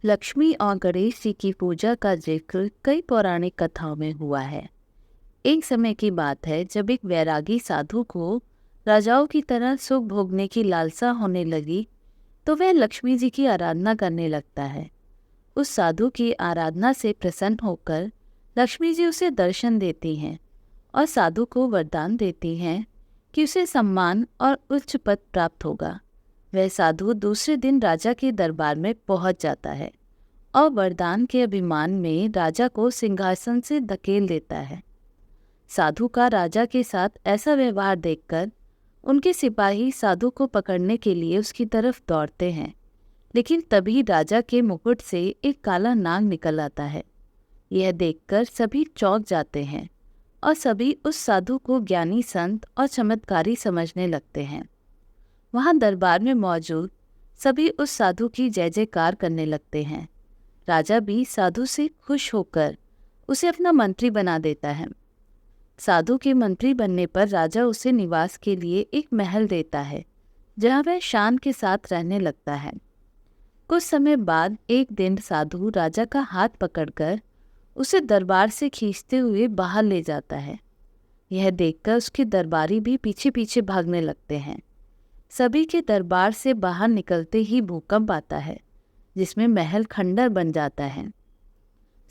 लक्ष्मी और गणेश जी की पूजा का जिक्र कई पौराणिक कथाओं में हुआ है। एक समय की बात है जब एक वैरागी साधु को राजाओं की तरह सुख भोगने की लालसा होने लगी, तो वह लक्ष्मी जी की आराधना करने लगता है। उस साधु की आराधना से प्रसन्न होकर लक्ष्मी जी उसे दर्शन देती हैं और साधु को वरदान देती हैं कि उसे सम्मान और उच्च पद प्राप्त होगा। वह साधु दूसरे दिन राजा के दरबार में पहुंच जाता है और वरदान के अभिमान में राजा को सिंहासन से धकेल देता है। साधु का राजा के साथ ऐसा व्यवहार देखकर उनके सिपाही साधु को पकड़ने के लिए उसकी तरफ दौड़ते हैं, लेकिन तभी राजा के मुकुट से एक काला नाग निकल आता है। यह देखकर सभी चौंक जाते हैं और सभी उस साधु को ज्ञानी संत और चमत्कारी समझने लगते हैं। वहां दरबार में मौजूद सभी उस साधु की जय जयकार करने लगते हैं। राजा भी साधु से खुश होकर उसे अपना मंत्री बना देता है। साधु के मंत्री बनने पर राजा उसे निवास के लिए एक महल देता है, जहां वह शान के साथ रहने लगता है। कुछ समय बाद एक दिन साधु राजा का हाथ पकड़कर उसे दरबार से खींचते हुए बाहर ले जाता है। यह देखकर उसके दरबारी भी पीछे पीछे भागने लगते हैं। सभी के दरबार से बाहर निकलते ही भूकंप आता है, जिसमें महल खंडर बन जाता है।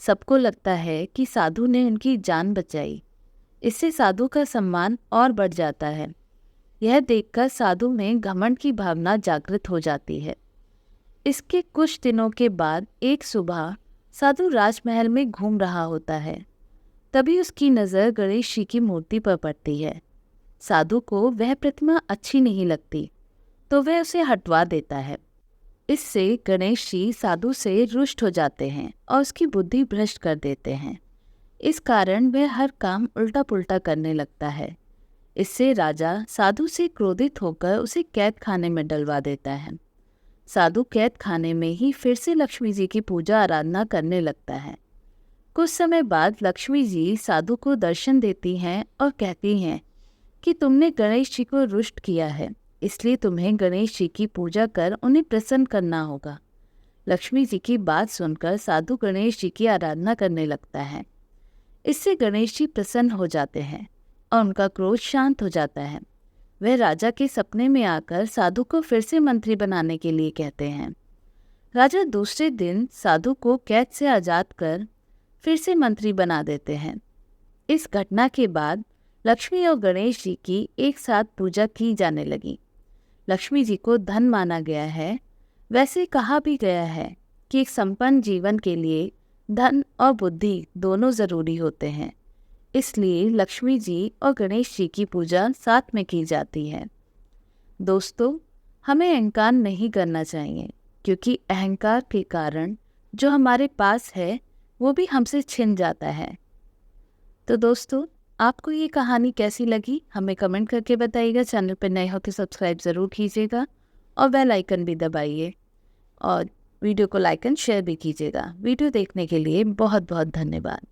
सबको लगता है कि साधु ने उनकी जान बचाई। इससे साधु का सम्मान और बढ़ जाता है। यह देखकर साधु में घमंड की भावना जागृत हो जाती है। इसके कुछ दिनों के बाद एक सुबह साधु राजमहल में घूम रहा होता है। तभी उसकी नज़र गणेश जी की मूर्ति पर पड़ती है। साधु को वह प्रतिमा अच्छी नहीं लगती, तो वह उसे हटवा देता है। इससे गणेश जी साधु से रुष्ट हो जाते हैं और उसकी बुद्धि भ्रष्ट कर देते हैं। इस कारण वह हर काम उल्टा पुल्टा करने लगता है। इससे राजा साधु से क्रोधित होकर उसे कैद खाने में डलवा देता है। साधु कैद खाने में ही फिर से लक्ष्मी जी की पूजा आराधना करने लगता है। कुछ समय बाद लक्ष्मी जी साधु को दर्शन देती हैं और कहती हैं कि तुमने गणेश जी को रुष्ट किया है, इसलिए तुम्हें गणेश जी की पूजा कर उन्हें प्रसन्न करना होगा। लक्ष्मी जी की बात सुनकर साधु गणेश जी की आराधना करने लगता है। इससे गणेश जी प्रसन्न हो जाते हैं और उनका क्रोध शांत हो जाता है। वह राजा के सपने में आकर साधु को फिर से मंत्री बनाने के लिए कहते हैं। राजा दूसरे दिन साधु को कैद से आजाद कर फिर से मंत्री बना देते हैं। इस घटना के बाद लक्ष्मी और गणेश जी की एक साथ पूजा की जाने लगी। लक्ष्मी जी को धन माना गया है। वैसे कहा भी गया है कि एक संपन्न जीवन के लिए धन और बुद्धि दोनों जरूरी होते हैं। इसलिए लक्ष्मी जी और गणेश जी की पूजा साथ में की जाती है। दोस्तों, हमें अहंकार नहीं करना चाहिए, क्योंकि अहंकार के कारण जो हमारे पास है वो भी हमसे छिन जाता है। तो दोस्तों, आपको ये कहानी कैसी लगी हमें कमेंट करके बताइएगा। चैनल पर नए हो तो सब्सक्राइब ज़रूर कीजिएगा और बेल आइकन भी दबाइए और वीडियो को लाइक एंड शेयर भी कीजिएगा। वीडियो देखने के लिए बहुत बहुत धन्यवाद।